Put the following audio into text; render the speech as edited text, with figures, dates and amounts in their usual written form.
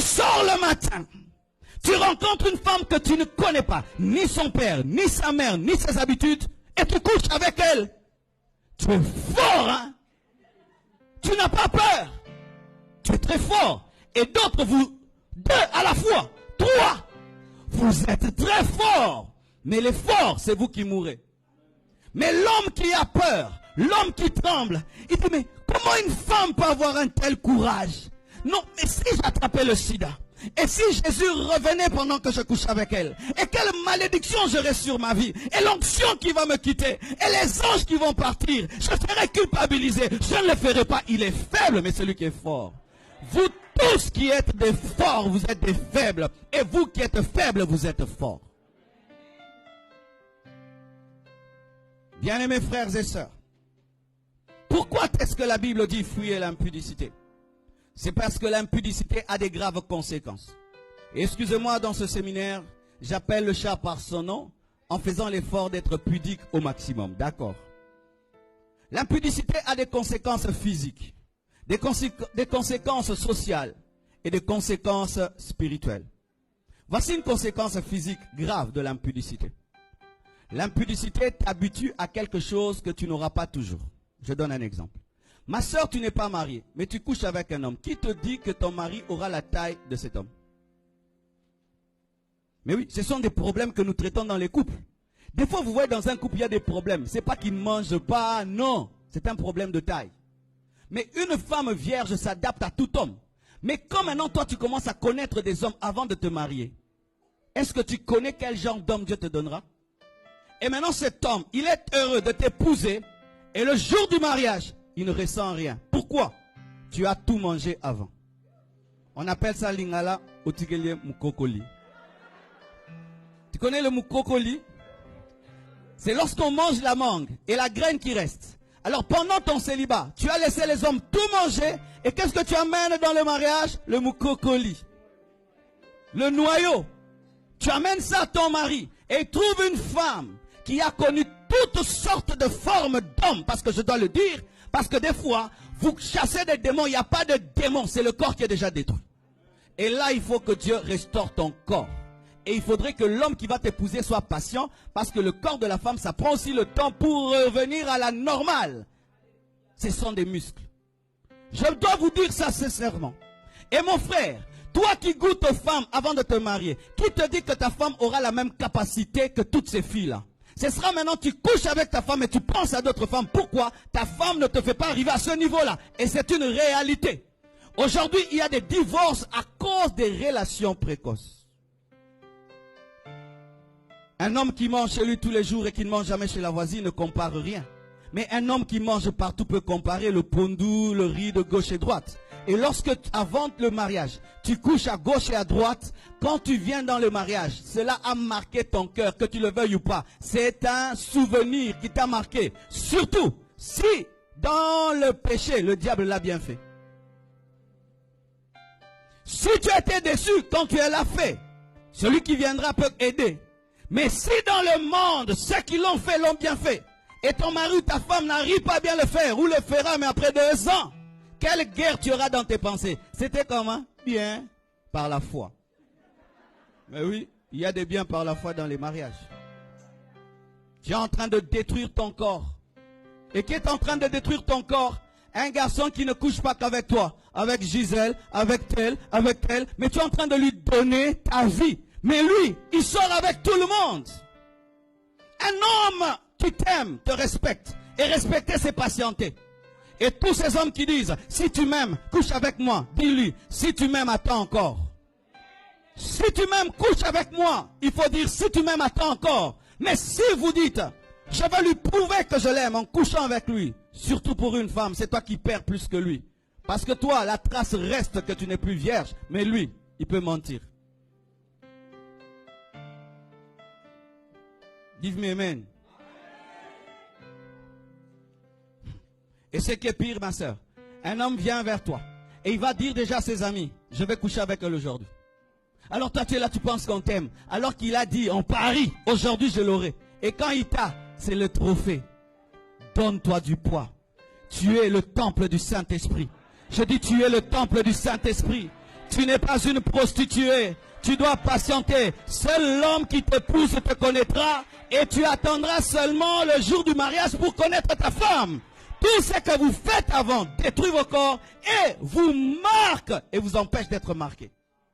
sors le matin, tu rencontres une femme que tu ne connais pas, ni son père, ni sa mère, ni ses habitudes, et tu couches avec elle. Tu es fort, hein? Tu n'as pas peur. Tu es très fort. Et d'autres, vous, deux à la fois, trois, vous êtes très forts. Mais les forts, c'est vous qui mourrez. Mais l'homme qui a peur, l'homme qui tremble, il dit, mais comment une femme peut avoir un tel courage? Non, mais si j'attrapais le sida, et si Jésus revenait pendant que je couche avec elle, et quelle malédiction j'aurais sur ma vie, et l'onction qui va me quitter, et les anges qui vont partir, je serai culpabilisé. Je ne le ferai pas. Il est faible, mais celui qui est fort. Vous tous qui êtes des forts, vous êtes des faibles. Et vous qui êtes faibles, vous êtes forts. Bien-aimés frères et sœurs, pourquoi est-ce que la Bible dit fuyez l'impudicité? C'est parce que l'impudicité a des graves conséquences. Et excusez-moi, dans ce séminaire, j'appelle le chat par son nom en faisant l'effort d'être pudique au maximum. D'accord? L'impudicité a des conséquences physiques, des conséquences sociales et des conséquences spirituelles. Voici une conséquence physique grave de l'impudicité. L'impudicité t'habitue à quelque chose que tu n'auras pas toujours. Je donne un exemple. Ma soeur, tu n'es pas mariée, mais tu couches avec un homme. Qui te dit que ton mari aura la taille de cet homme? Mais oui, ce sont des problèmes que nous traitons dans les couples. Des fois, vous voyez, dans un couple, il y a des problèmes. Ce n'est pas qu'il ne mange pas, non. C'est un problème de taille. Mais une femme vierge s'adapte à tout homme. Mais quand maintenant, toi, tu commences à connaître des hommes avant de te marier, est-ce que tu connais quel genre d'homme Dieu te donnera? Et maintenant, cet homme, il est heureux de t'épouser. Et le jour du mariage, il ne ressent rien. Pourquoi? Tu as tout mangé avant. On appelle ça lingala otigele mukokoli. Tu connais le mukokoli? C'est lorsqu'on mange la mangue et la graine qui reste. Alors pendant ton célibat, tu as laissé les hommes tout manger. Et qu'est-ce que tu amènes dans le mariage? Le mukokoli. Le noyau. Tu amènes ça à ton mari. Et il trouve une femme qui a connu toutes sortes de formes d'hommes. Parce que je dois le dire. Parce que des fois, vous chassez des démons. Il n'y a pas de démons. C'est le corps qui est déjà détruit. Et là, il faut que Dieu restaure ton corps. Et il faudrait que l'homme qui va t'épouser soit patient. Parce que le corps de la femme, ça prend aussi le temps pour revenir à la normale. Ce sont des muscles. Je dois vous dire ça sincèrement. Et mon frère, toi qui goûtes aux femmes avant de te marier, qui te dit que ta femme aura la même capacité que toutes ces filles-là? Ce sera maintenant, tu couches avec ta femme et tu penses à d'autres femmes. Pourquoi? Ta femme ne te fait pas arriver à ce niveau-là. Et c'est une réalité. Aujourd'hui, il y a des divorces à cause des relations précoces. Un homme qui mange chez lui tous les jours et qui ne mange jamais chez la voisine ne compare rien. Mais un homme qui mange partout peut comparer le pondou, le riz de gauche et droite. Et lorsque, avant le mariage, tu couches à gauche et à droite, quand tu viens dans le mariage, cela a marqué ton cœur, que tu le veuilles ou pas. C'est un souvenir qui t'a marqué. Surtout, si dans le péché, le diable l'a bien fait. Si tu étais déçu quand tu l'as fait, celui qui viendra peut aider. Mais si dans le monde, ceux qui l'ont fait l'ont bien fait, et ton mari ou ta femme n'arrive pas à bien le faire, ou le fera, mais après 2 ans, quelle guerre tu auras dans tes pensées? C'était comment? Bien, par la foi. Mais oui, il y a des biens par la foi dans les mariages. Tu es en train de détruire ton corps. Et qui est en train de détruire ton corps? Un garçon qui ne couche pas qu'avec toi, avec Gisèle, avec tel, mais tu es en train de lui donner ta vie. Mais lui, il sort avec tout le monde. Un homme qui t'aime, te respecte. Et respecter, c'est patienter. Et tous ces hommes qui disent, si tu m'aimes, couche avec moi. Dis-lui, si tu m'aimes, attends encore. Si tu m'aimes, couche avec moi. Il faut dire, si tu m'aimes, attends encore. Mais si vous dites, je vais lui prouver que je l'aime en couchant avec lui. Surtout pour une femme, c'est toi qui perds plus que lui. Parce que toi, la trace reste que tu n'es plus vierge. Mais lui, il peut mentir. Give me amen. Et ce qui est pire, ma soeur, un homme vient vers toi et il va dire déjà à ses amis, je vais coucher avec elle aujourd'hui. Alors toi tu es là, tu penses qu'on t'aime. Alors qu'il a dit, on parie, aujourd'hui je l'aurai. Et quand il t'a, c'est le trophée. Donne-toi du poids. Tu es le temple du Saint-Esprit. Je dis, tu es le temple du Saint-Esprit. Tu n'es pas une prostituée. Tu dois patienter. Seul l'homme qui t'épouse te connaîtra et tu attendras seulement le jour du mariage pour connaître ta femme. Tout ce que vous faites avant détruit vos corps et vous marque et vous empêche d'être marqué.